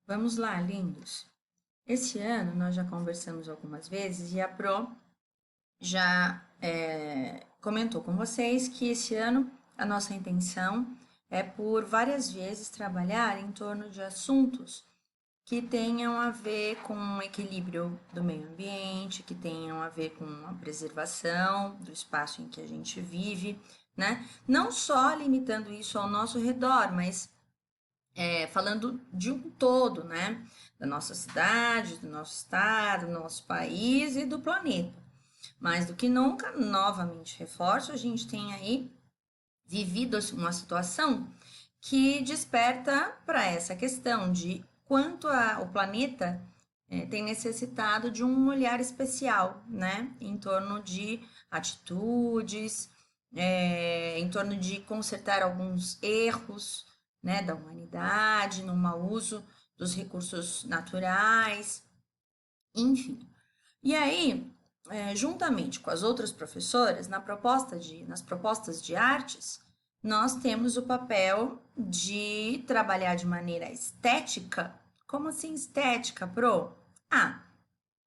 Vamos lá, lindos. Esse ano nós já conversamos algumas vezes e a Pro já comentou com vocês que esse ano a nossa intenção é por várias vezes trabalhar em torno de assuntos que tenham a ver com o equilíbrio do meio ambiente, que tenham a ver com a preservação do espaço em que a gente vive, né? Não só limitando isso ao nosso redor, mas falando de um todo, né? Da nossa cidade, do nosso estado, do nosso país e do planeta. Mais do que nunca, novamente reforço, a gente tem aí vivido uma situação que desperta para essa questão de quanto o planeta tem necessitado de um olhar especial, né? Em torno de atitudes, em torno de consertar alguns erros, né, da humanidade, no mau uso dos recursos naturais, enfim. E aí, juntamente com as outras professoras, nas propostas de artes, nós temos o papel de trabalhar de maneira estética. Como assim estética, Pro? Ah,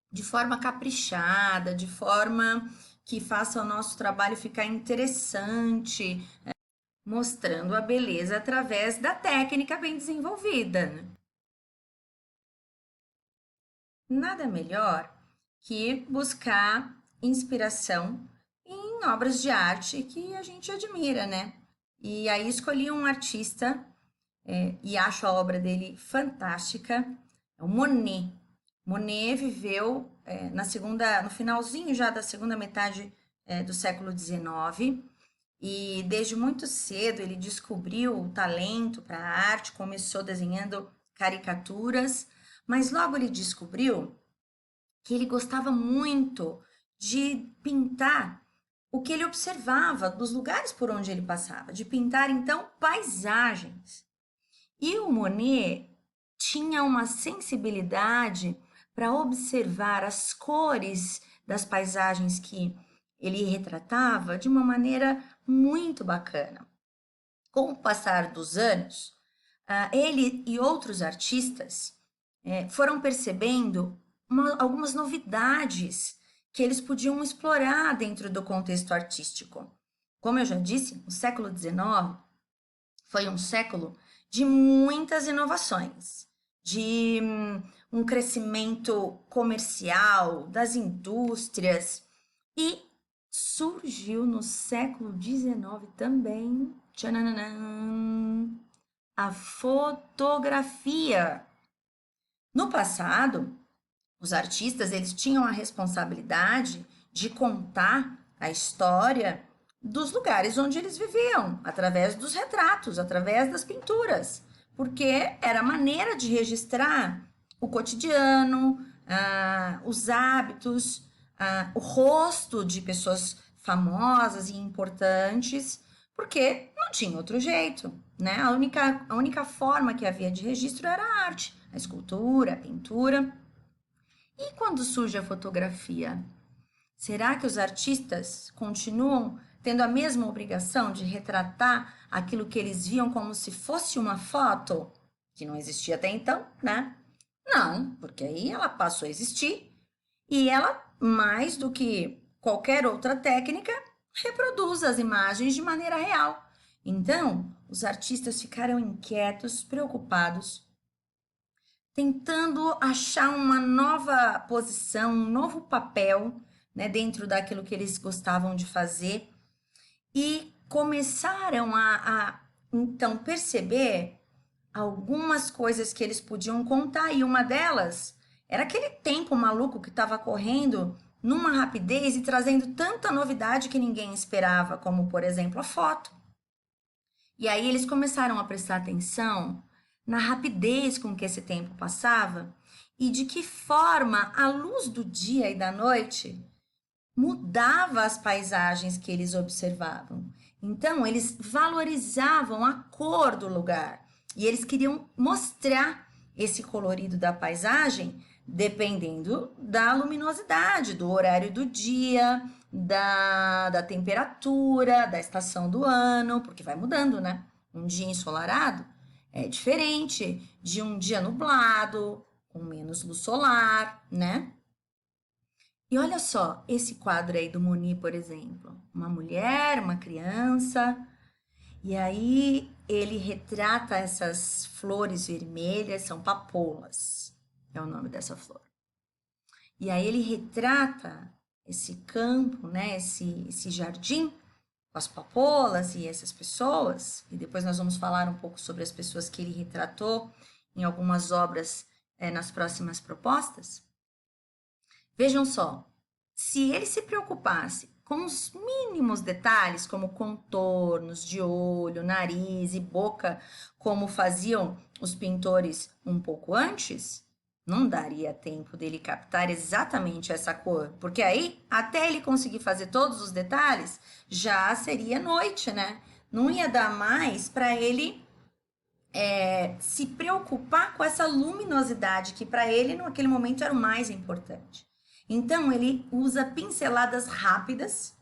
de forma caprichada, de forma que faça o nosso trabalho ficar interessante, mostrando a beleza através da técnica bem desenvolvida, né? Nada melhor que buscar inspiração em obras de arte que a gente admira, né? E aí escolhi um artista e acho a obra dele fantástica, é o Monet. Monet viveu no finalzinho já da segunda metade do século XIX, e desde muito cedo ele descobriu o talento para a arte, começou desenhando caricaturas, mas logo ele descobriu que ele gostava muito de pintar o que ele observava dos lugares por onde ele passava, de pintar então paisagens. E o Monet tinha uma sensibilidade para observar as cores das paisagens que ele retratava de uma maneira muito bacana. Com o passar dos anos, ele e outros artistas foram percebendo algumas novidades que eles podiam explorar dentro do contexto artístico. Como eu já disse, o século XIX foi um século de muitas inovações, de um crescimento comercial das indústrias, e surgiu no século XIX também, tchananã, a fotografia. No passado, os artistas eles tinham a responsabilidade de contar a história dos lugares onde eles viviam, através dos retratos, através das pinturas, porque era a maneira de registrar o cotidiano, os hábitos, o rosto de pessoas famosas e importantes, porque não tinha outro jeito, né? A única forma que havia de registro era a arte, a escultura, a pintura. E quando surge a fotografia? Será que os artistas continuam tendo a mesma obrigação de retratar aquilo que eles viam como se fosse uma foto, que não existia até então, né? Não, porque aí ela passou a existir e ela, mais do que qualquer outra técnica, reproduz as imagens de maneira real. Então, os artistas ficaram inquietos, preocupados, tentando achar uma nova posição, um novo papel, né, dentro daquilo que eles gostavam de fazer, e começaram então perceber algumas coisas que eles podiam contar, e uma delas era aquele tempo maluco que estava correndo numa rapidez e trazendo tanta novidade que ninguém esperava, como por exemplo a foto. E aí eles começaram a prestar atenção na rapidez com que esse tempo passava e de que forma a luz do dia e da noite mudava as paisagens que eles observavam. Então, eles valorizavam a cor do lugar e eles queriam mostrar esse colorido da paisagem dependendo da luminosidade, do horário do dia, da temperatura, da estação do ano, porque vai mudando, né? Um dia ensolarado É diferente de um dia nublado, com menos luz solar, né? E olha só, esse quadro aí do Monet, por exemplo, uma mulher, uma criança, e aí ele retrata essas flores vermelhas, são papoulas, é o nome dessa flor. E aí ele retrata esse campo, né, esse jardim com as papoulas e essas pessoas, e depois nós vamos falar um pouco sobre as pessoas que ele retratou em algumas obras nas próximas propostas. Vejam só, se ele se preocupasse com os mínimos detalhes, como contornos de olho, nariz e boca, como faziam os pintores um pouco antes, não daria tempo dele captar exatamente essa cor, porque aí, até ele conseguir fazer todos os detalhes, já seria noite, né? Não ia dar mais para ele se preocupar com essa luminosidade que para ele naquele momento era o mais importante. Então ele usa pinceladas rápidas,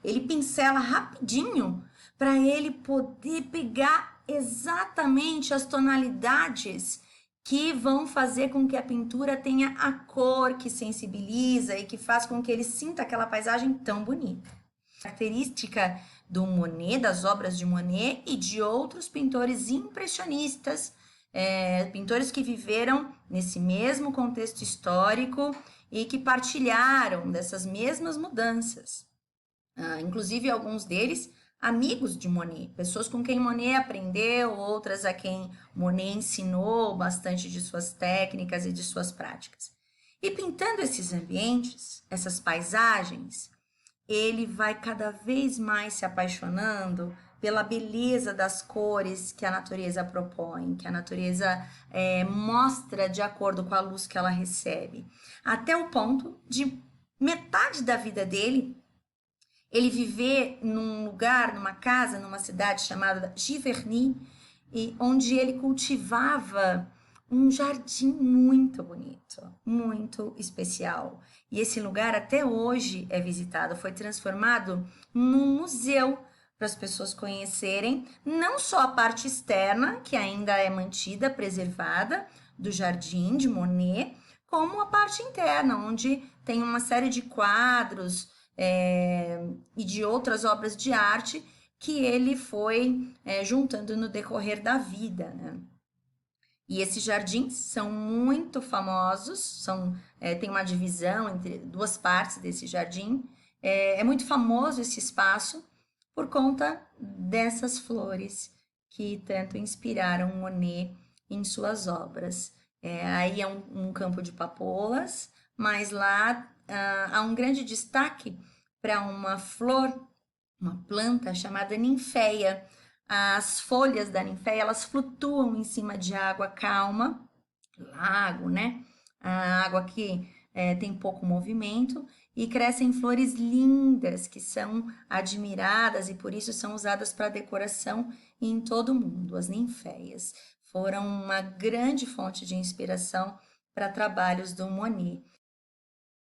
ele pincela rapidinho para ele poder pegar exatamente as tonalidades que vão fazer com que a pintura tenha a cor que sensibiliza e que faz com que ele sinta aquela paisagem tão bonita. Característica do Monet, das obras de Monet e de outros pintores impressionistas, pintores que viveram nesse mesmo contexto histórico e que partilharam dessas mesmas mudanças. Inclusive, alguns deles amigos de Monet, pessoas com quem Monet aprendeu, outras a quem Monet ensinou bastante de suas técnicas e de suas práticas. E pintando esses ambientes, essas paisagens, ele vai cada vez mais se apaixonando pela beleza das cores que a natureza propõe, que a natureza mostra de acordo com a luz que ela recebe. Até o ponto de metade da vida dele, ele viver num lugar, numa casa, numa cidade chamada Giverny, e onde ele cultivava um jardim muito bonito, muito especial. E esse lugar até hoje é visitado, foi transformado num museu para as pessoas conhecerem não só a parte externa, que ainda é mantida, preservada, do jardim de Monet, como a parte interna, onde tem uma série de quadros e de outras obras de arte que ele foi juntando no decorrer da vida, né? E esses jardins são muito famosos, tem uma divisão entre duas partes desse jardim. É muito famoso esse espaço por conta dessas flores que tanto inspiraram Monet em suas obras. Aí é um campo de papoulas, mas lá há um grande destaque para uma flor, uma planta chamada ninféia. As folhas da ninféia, elas flutuam em cima de água calma, lago, né? A água que tem pouco movimento e crescem flores lindas que são admiradas e por isso são usadas para decoração em todo o mundo. As ninféias foram uma grande fonte de inspiração para trabalhos do Monet.